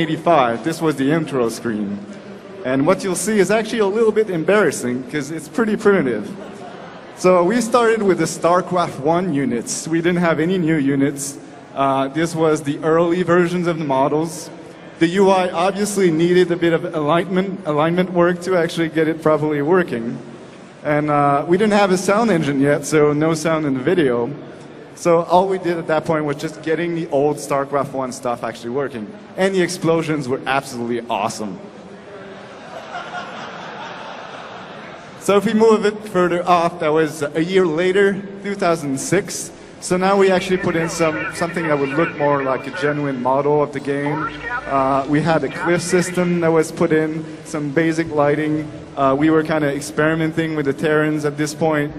85. This was the intro screen. And what you'll see is actually a little bit embarrassing because it's pretty primitive. So we started with the StarCraft 1 units. We didn't have any new units. This was the early versions of the models. The UI obviously needed a bit of alignment work to actually get it properly working. And we didn't have a sound engine yet, so no sound in the video. So all we did at that point was just getting the old StarCraft 1 stuff actually working. And the explosions were absolutely awesome. So if we move a bit further off, that was a year later, 2006. So now we actually put in something that would look more like a genuine model of the game. We had a cliff system that was put in, some basic lighting. We were kind of experimenting with the Terrans at this point.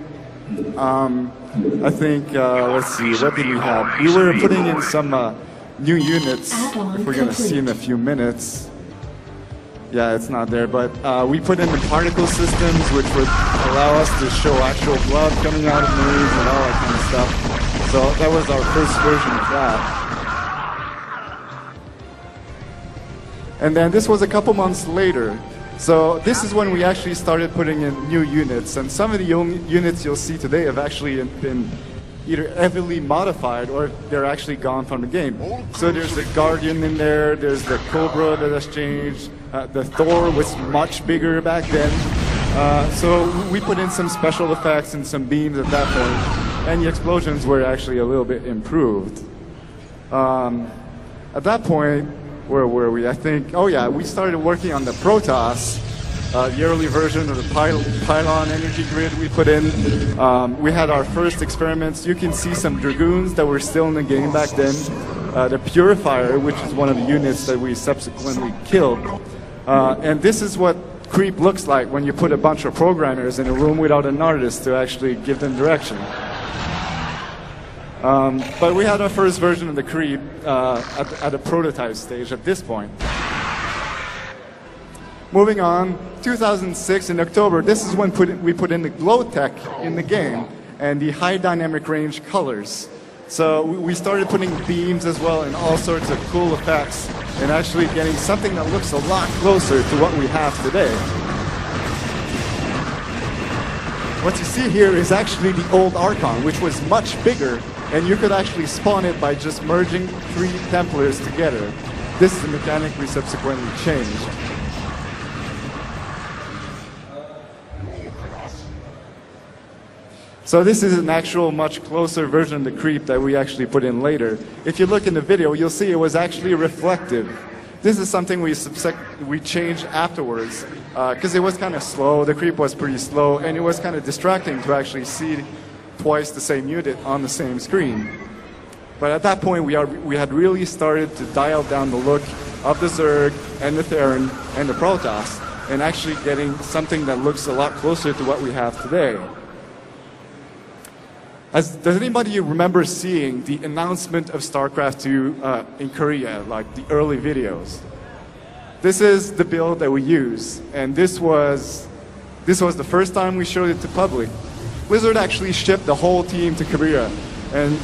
I think, let's see, what did we have? We were putting in some new units, if we're going to see in a few minutes. Yeah, it's not there, but we put in the particle systems, which would allow us to show actual blood coming out of moves and all that kind of stuff. So that was our first version of that. And then this was a couple months later. So this is when we actually started putting in new units. And some of the units you'll see today have actually been either heavily modified or they're actually gone from the game. So there's the Guardian in there, there's the Cobra that has changed, the Thor was much bigger back then. So we put in some special effects and some beams at that point, and the explosions were actually a little bit improved. At that point, where were we? I think, oh yeah, we started working on the Protoss, the early version of the pylon energy grid we put in. We had our first experiments. You can see some Dragoons that were still in the game back then. The Purifier, which is one of the units that we subsequently killed. And this is what Creep looks like when you put a bunch of programmers in a room without an artist to actually give them direction. But we had our first version of the Creep at a prototype stage at this point. Moving on, 2006 in October, this is when we put in the glow tech in the game and the high dynamic range colors. So we started putting beams as well and all sorts of cool effects and actually getting something that looks a lot closer to what we have today. What you see here is actually the old Archon, which was much bigger, and you could actually spawn it by just merging 3 Templars together. This is a mechanic we subsequently changed. So this is an actual much closer version of the Creep that we actually put in later. If you look in the video, you'll see it was actually reflective. This is something we changed afterwards because it was kind of slow. The Creep was pretty slow, and it was kind of distracting to actually see twice the same unit on the same screen. But at that point, we had really started to dial down the look of the Zerg and the Theron and the Protoss, and actually getting something that looks a lot closer to what we have today. Does anybody remember seeing the announcement of StarCraft 2 in Korea, like the early videos? This is the build that we use, and this was the first time we showed it to public. Blizzard actually shipped the whole team to Korea, and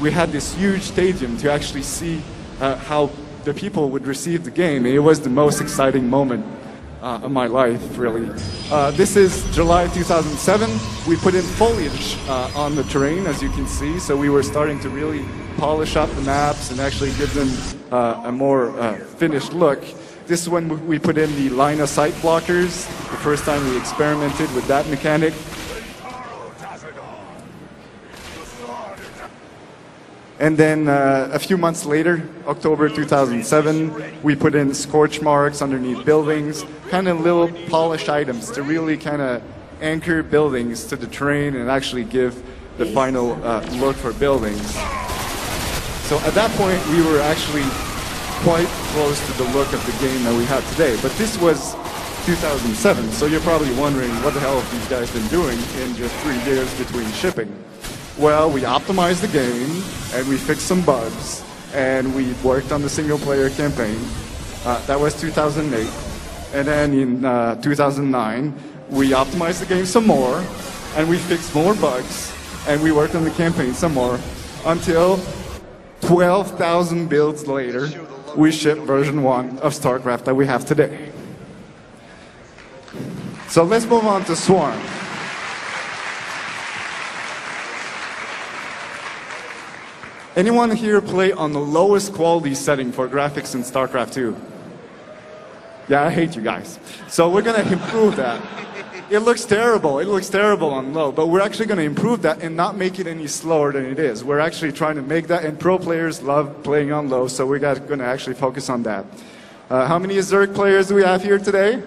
we had this huge stadium to actually see how the people would receive the game. It was the most exciting moment of my life, really. This is July 2007. We put in foliage on the terrain, as you can see, so we were starting to really polish up the maps and actually give them a more finished look. This is when we put in the line of sight blockers, the first time we experimented with that mechanic. And then a few months later, October 2007, we put in scorch marks underneath buildings, kind of little polished items to really kind of anchor buildings to the terrain and actually give the final look for buildings. So at that point, we were actually quite close to the look of the game that we have today. But this was 2007, so you're probably wondering what the hell have these guys been doing in just 3 years between shipping. Well, we optimized the game, and we fixed some bugs, and we worked on the single-player campaign. That was 2008. And then in 2009, we optimized the game some more, and we fixed more bugs, and we worked on the campaign some more, until 12,000 builds later, we ship version 1 of StarCraft that we have today. So let's move on to Swarm. Anyone here play on the lowest quality setting for graphics in StarCraft 2? Yeah, I hate you guys. So we're going to improve that. It looks terrible. It looks terrible on low, but we're actually going to improve that and not make it any slower than it is. We're actually trying to make that, and pro players love playing on low, so we're going to actually focus on that. How many Zerg players do we have here today?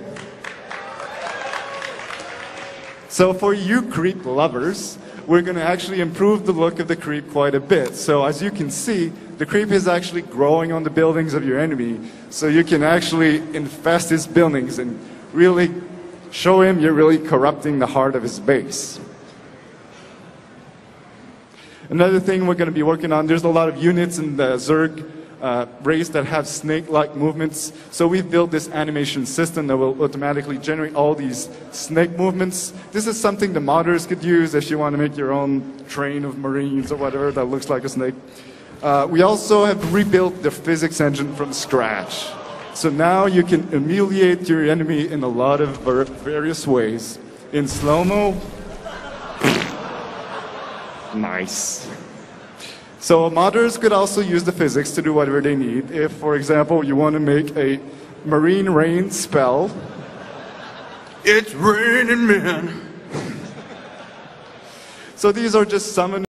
So for you creep lovers, we're going to actually improve the look of the creep quite a bit. So as you can see, the creep is actually growing on the buildings of your enemy, so you can actually infest his buildings and really show him you're really corrupting the heart of his base. Another thing we're going to be working on, there's a lot of units in the Zerg race that have snake-like movements. So we've built this animation system that will automatically generate all these snake movements. This is something the modders could use if you want to make your own train of Marines or whatever that looks like a snake. We also have rebuilt the physics engine from scratch. So now you can humiliate your enemy in a lot of various ways. In slow-mo, nice. So modders could also use the physics to do whatever they need. If, for example, you want to make a Marine Rain spell, it's raining men. So these are just some